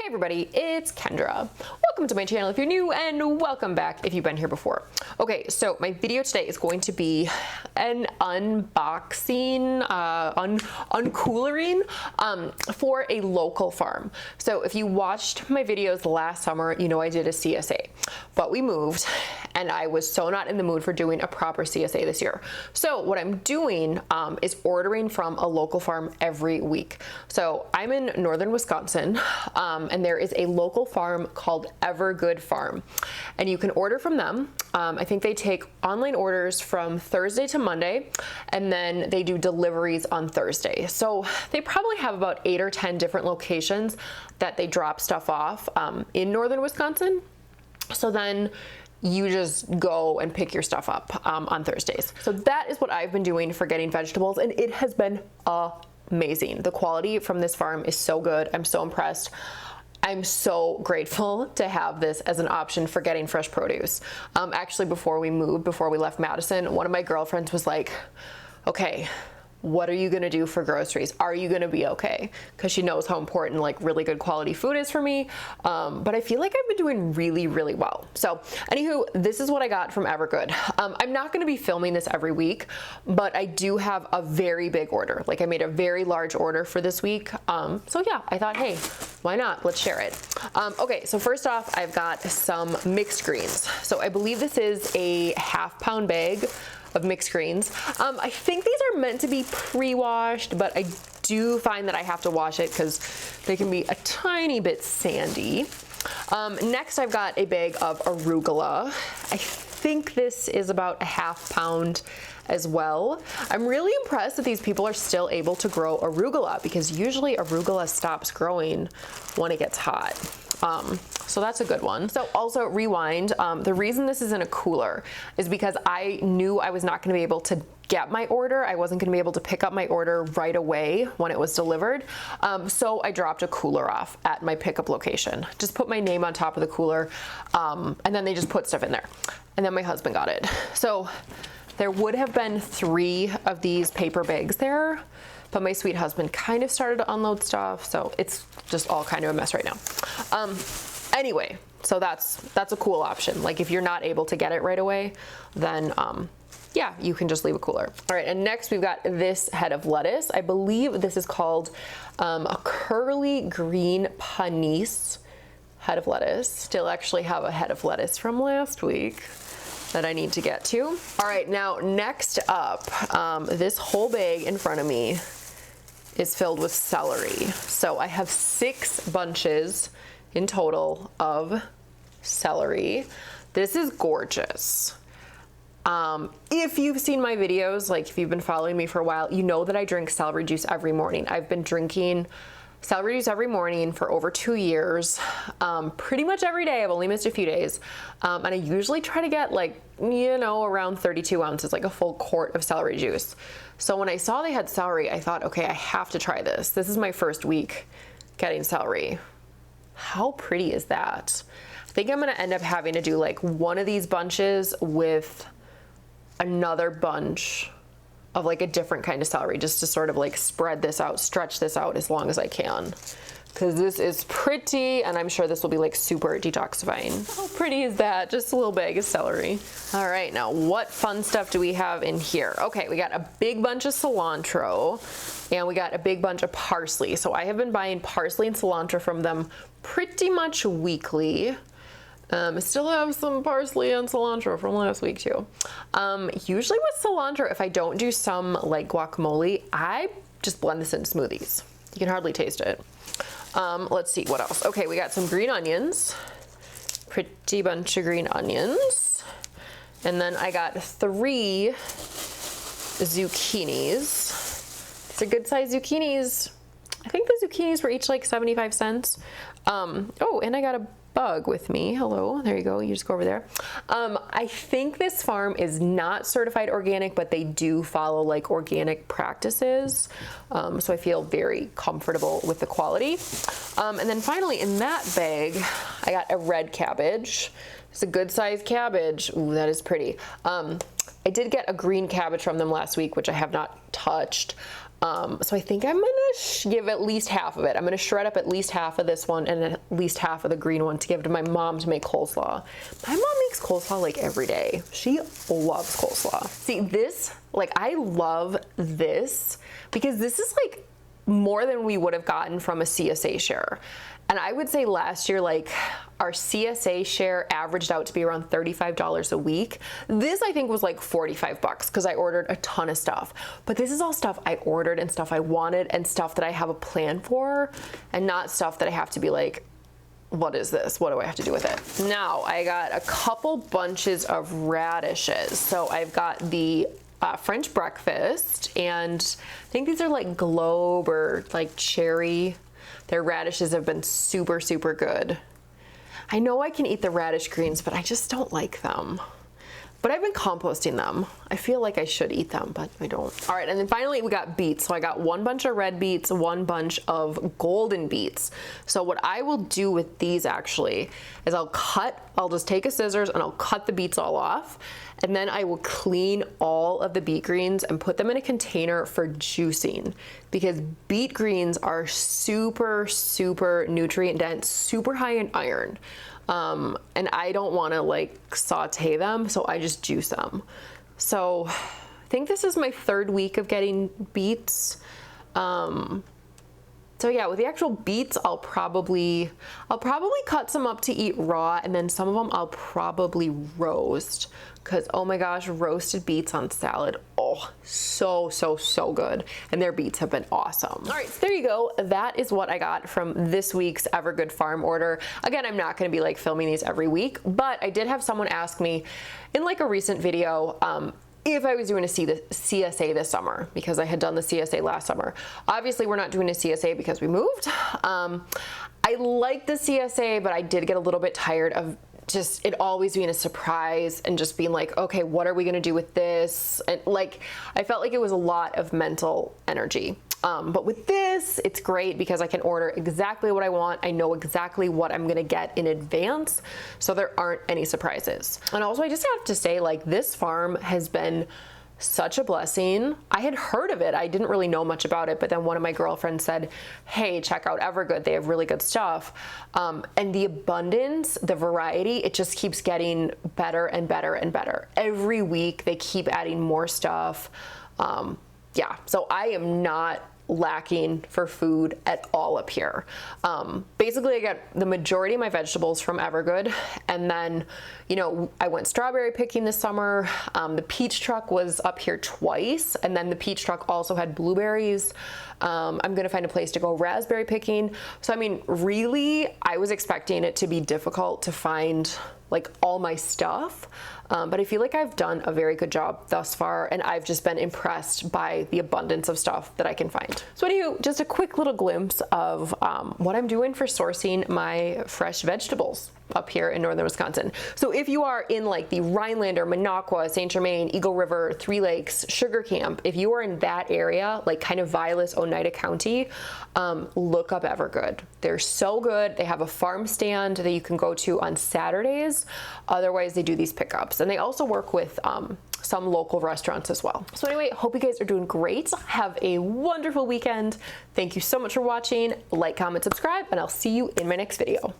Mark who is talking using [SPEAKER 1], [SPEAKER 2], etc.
[SPEAKER 1] Hey everybody, it's Kendra. Welcome to my channel if you're new, and welcome back if you've been here before. Okay, so my video today is going to be an unboxing, uncoolering for a local farm. So if you watched my videos last summer, you know I did a CSA, but we moved and I was so not in the mood for doing a proper CSA this year. So what I'm doing is ordering from a local farm every week. So I'm in northern Wisconsin, and there is a local farm called Evergood Farm, and you can order from them. I think they take online orders from Thursday to Monday, and then they do deliveries on Thursday. So they probably have about 8 or 10 different locations that they drop stuff off in northern Wisconsin. So then you just go and pick your stuff up on Thursdays. So that is what I've been doing for getting vegetables, and it has been amazing. The quality from this farm is so good. I'm so impressed. I'm so grateful to have this as an option for getting fresh produce. Actually, before we moved, before we left Madison, one of my girlfriends was like, okay, what are you gonna do for groceries? Are you gonna be okay? Because she knows how important like really good quality food is for me. But I feel like I've been doing really, really well. So anywho, this is what I got from Evergood. I'm not gonna be filming this every week, but I do have a very big order. Like I made a very large order for this week. So yeah, I thought, hey, why not? Let's share it. Okay, so first off, I've got some mixed greens. So I believe this is a half-pound bag of mixed greens. I think these are meant to be pre-washed, but I do find that I have to wash it because they can be a tiny bit sandy. Next, I've got a bag of arugula. I think this is about a half-pound as well. I'm really impressed that these people are still able to grow arugula, because usually arugula stops growing when it gets hot. So that's a good one. So also rewind, the reason this is in a cooler is because I knew I was not gonna be able to get my order. I wasn't gonna be able to pick up my order right away when it was delivered. So I dropped a cooler off at my pickup location. Just put my name on top of the cooler, and then they just put stuff in there. And then my husband got it. So there would have been 3 of these paper bags there, but my sweet husband kind of started to unload stuff, so it's just all kind of a mess right now. Anyway, so that's a cool option. Like if you're not able to get it right away, then yeah, you can just leave a cooler. All right, and next we've got this head of lettuce. I believe this is called a curly green panisse head of lettuce. Still actually have a head of lettuce from last week that I need to get to. All right, now next up, this whole bag in front of me is filled with celery. So I have 6 bunches in total of celery. This is gorgeous. If you've seen my videos, like if you've been following me for a while, you know that I drink celery juice every morning. I've been drinking celery juice every morning for over 2 years, pretty much every day. I've only missed a few days. And I usually try to get like, you know, around 32 ounces, like a full quart of celery juice. So when I saw they had celery, I thought, okay, I have to try this. This is my first week getting celery. How pretty is that? I think I'm gonna end up having to do like one of these bunches with another bunch of like a different kind of celery, just to sort of like spread this out, stretch this out as long as I can. Because this is pretty, and I'm sure this will be like super detoxifying. How pretty is that? Just a little bag of celery. All right, now what fun stuff do we have in here? Okay, we got a big bunch of cilantro, and we got a big bunch of parsley. So I have been buying parsley and cilantro from them pretty much weekly. I still have some parsley and cilantro from last week too. Usually with cilantro, if I don't do some like guacamole, I just blend this into smoothies. You can hardly taste it. Let's see what else. Okay, we got some green onions, pretty bunch of green onions. And then I got 3 zucchinis. These are good sized zucchinis. I think the zucchinis were each like 75 cents. Oh, and I got a bug with me. Hello, there you go. You just go over there. I think this farm is not certified organic, but they do follow like organic practices. So I feel very comfortable with the quality. And then finally in that bag, I got a red cabbage. It's a good sized cabbage. Ooh, that is pretty. I did get a green cabbage from them last week, which I have not touched. So I think I'm gonna give at least half of it. I'm gonna shred up at least half of this one and at least half of the green one to give to my mom to make coleslaw. My mom makes coleslaw like every day. She loves coleslaw. See this, like I love this because this is like more than we would have gotten from a CSA share. And I would say last year, like our CSA share averaged out to be around $35 a week. This I think was like 45 bucks because I ordered a ton of stuff. But this is all stuff I ordered and stuff I wanted and stuff that I have a plan for and not stuff that I have to be like, what is this? What do I have to do with it? Now I got a couple bunches of radishes. So I've got the French breakfast, and I think these are like Globe or like cherry. Their radishes have been super, super good. I know I can eat the radish greens, but I just don't like them. But I've been composting them. I feel like I should eat them, but I don't. All right, and then finally we got beets. So I got one bunch of red beets, one bunch of golden beets. So what I will do with these actually is I'll just take a scissors and I'll cut the beets all off. And then I will clean all of the beet greens and put them in a container for juicing, because beet greens are super, super nutrient dense, super high in iron. And I don't want to like saute them, so I just juice them. So I think this is my 3rd week of getting beets. So yeah, with the actual beets, I'll probably cut some up to eat raw, and then some of them I'll probably roast, because oh my gosh, roasted beets on salad, oh, so, so, so good. And their beets have been awesome. All right, so there you go. That is what I got from this week's Evergood Farm order. Again, I'm not gonna be like filming these every week, but I did have someone ask me in like a recent video, if I was doing a CSA this summer, because I had done the CSA last summer. Obviously, we're not doing a CSA because we moved. I like the CSA, but I did get a little bit tired of just it always being a surprise and just being like, okay, what are we gonna do with this? And like, I felt like it was a lot of mental energy. But with this, it's great because I can order exactly what I want. I know exactly what I'm gonna get in advance, so there aren't any surprises. And also, I just have to say, like, this farm has been such a blessing. I had heard of it. I didn't really know much about it, but then one of my girlfriends said, hey, check out Evergood. They have really good stuff. And the abundance, the variety, it just keeps getting better and better and better. Every week, they keep adding more stuff. Yeah, so I am not lacking for food at all up here. Basically I get the majority of my vegetables from Evergood, and then, you know, I went strawberry picking this summer. The peach truck was up here twice, and then the peach truck also had blueberries. I'm gonna find a place to go raspberry picking. So I mean, really, I was expecting it to be difficult to find like all my stuff, but I feel like I've done a very good job thus far, and I've just been impressed by the abundance of stuff that I can find. So anywho, just a quick little glimpse of what I'm doing for sourcing my fresh vegetables up here in northern Wisconsin. So if you are in like the Rhinelander, Minocqua, St. Germain, Eagle River, Three Lakes, Sugar Camp, if you are in that area, like kind of Vilas, Oneida County, look up Evergood. They're so good. They have a farm stand that you can go to on Saturdays. Otherwise, they do these pickups, and they also work with some local restaurants as well. So anyway, hope you guys are doing great. Have a wonderful weekend. Thank you so much for watching. Like, comment, subscribe, and I'll see you in my next video.